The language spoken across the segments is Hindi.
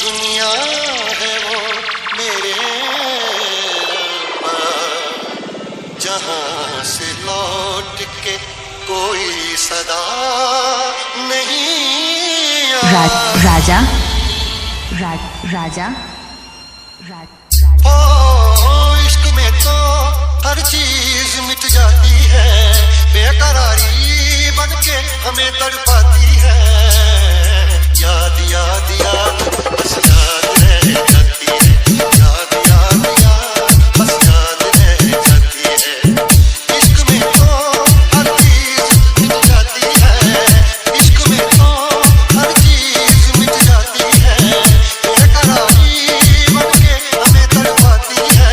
दुनिया है वो मेरे रब्बा, जहां से लौट के कोई सदा नहीं राजा ओ इश्क में तो हर चीज मिट जाती है, बेकरारी बन के हमें तड़पाती है। याद याद याद बस याद रह जाती है, याद याद याद बस याद रह जाती है। इश्क में तो हर चीज मिट जाती है, इश्क में तो हर चीज मिट जाती है, बेकरारी बन के हमें तड़पाती है,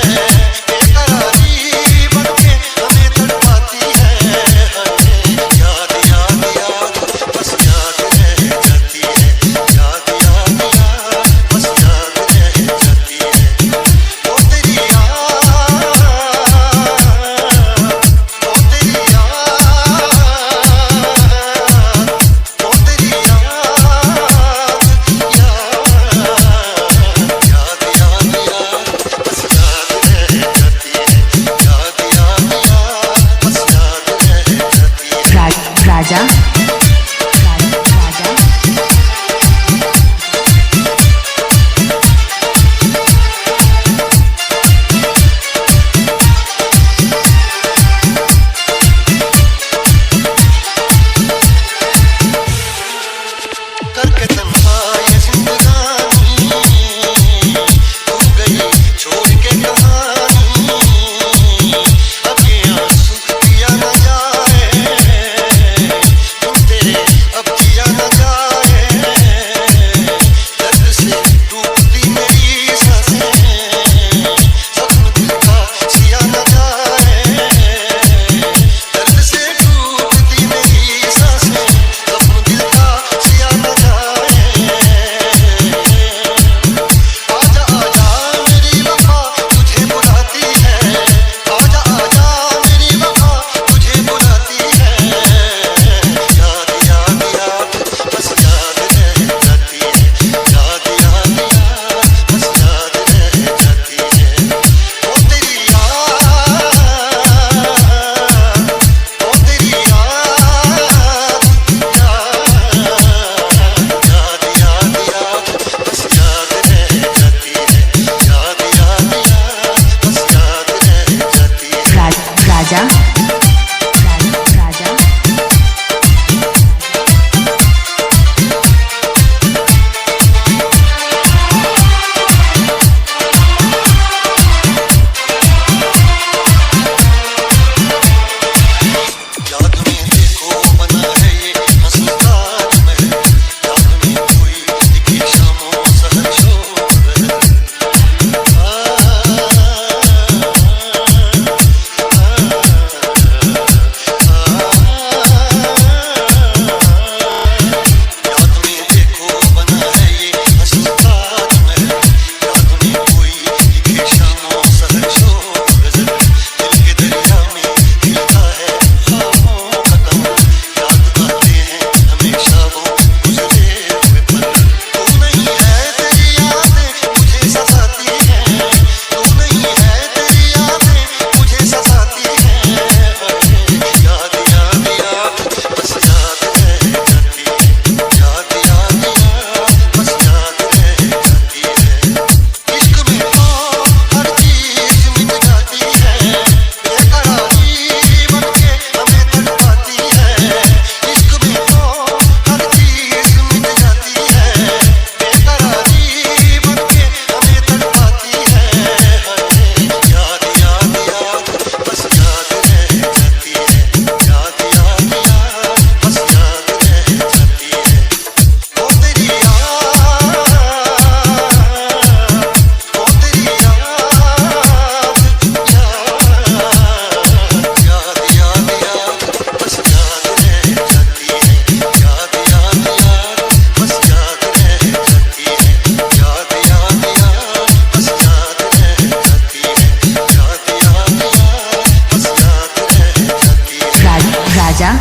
बेकरारी बन के हमें तड़पाती है। याद याद याद बस याद रह जाती है, याद याद याद बस याद रह जाती है। ओ तेरी याद, ओ तेरी याद, ओ तेरी याद, याद याद याद बस याद रह जाती है, याद याद याद बस याद रह जाती है। राजा करके तन्हा ये जिंदगानी, तू गई छोड़ के कहानी। अब ये आंसू पिया न जाए, तुम तेरे अब जिया न जाए। दर्द से टूटती मेरी सांसें, सपन दिल का सिया न जाए। दर्द से टूटती मेरी सांसें, सपन दिल का सिया न जाए। आजा आजा मेरी वफा तुझे बुलाती है, आजा आजा मेरी वफा तुझे बुलाती है। याद याद याद बस याद रह जाती है, याद याद याद बस याद रह जाती है। ओ तेरी याद, ओ तेरी याद, याद याद याद बस याद रह जाती है, याद याद याद बस याद रह जाती है। राजा याद में देखो बना है ये हंसता महल, याद में कोई दिखे शामों सहर शोर। याद में देखो बना है ये हंसता महल, याद में कोई दिखे शामों सहर शोर। दिल के दरिया में खिलता है ख्वाबों का कमल, याद आते हैं हमेशा वो गुजरे हुए पल। तू नहीं है तेरी यादें मुझे सताती हैं, तू नहीं है तेरी यादें मुझे सताती हैं। याद याद याद बस याद रह जाती है, याद याद याद बस याद रह जाती है। इश्क में तो हर चीज मिट जाती है, बेकरारी बन के हमें तड़पाती है। इश्क में तो हर चीज मिट जाती है, बेकरारी बन के हमें तड़पाती है। याद याद याद बस याद रह जाती है, याद याद याद बस याद रह जाती है। ओ तेरी याद, ओ तेरी याद, याद याद याद बस याद रह जाती है, याद याद याद बस याद रह जाती है। याद याद याद बस याद रह जाती है, याद याद याद बस याद रह जाती है। राजा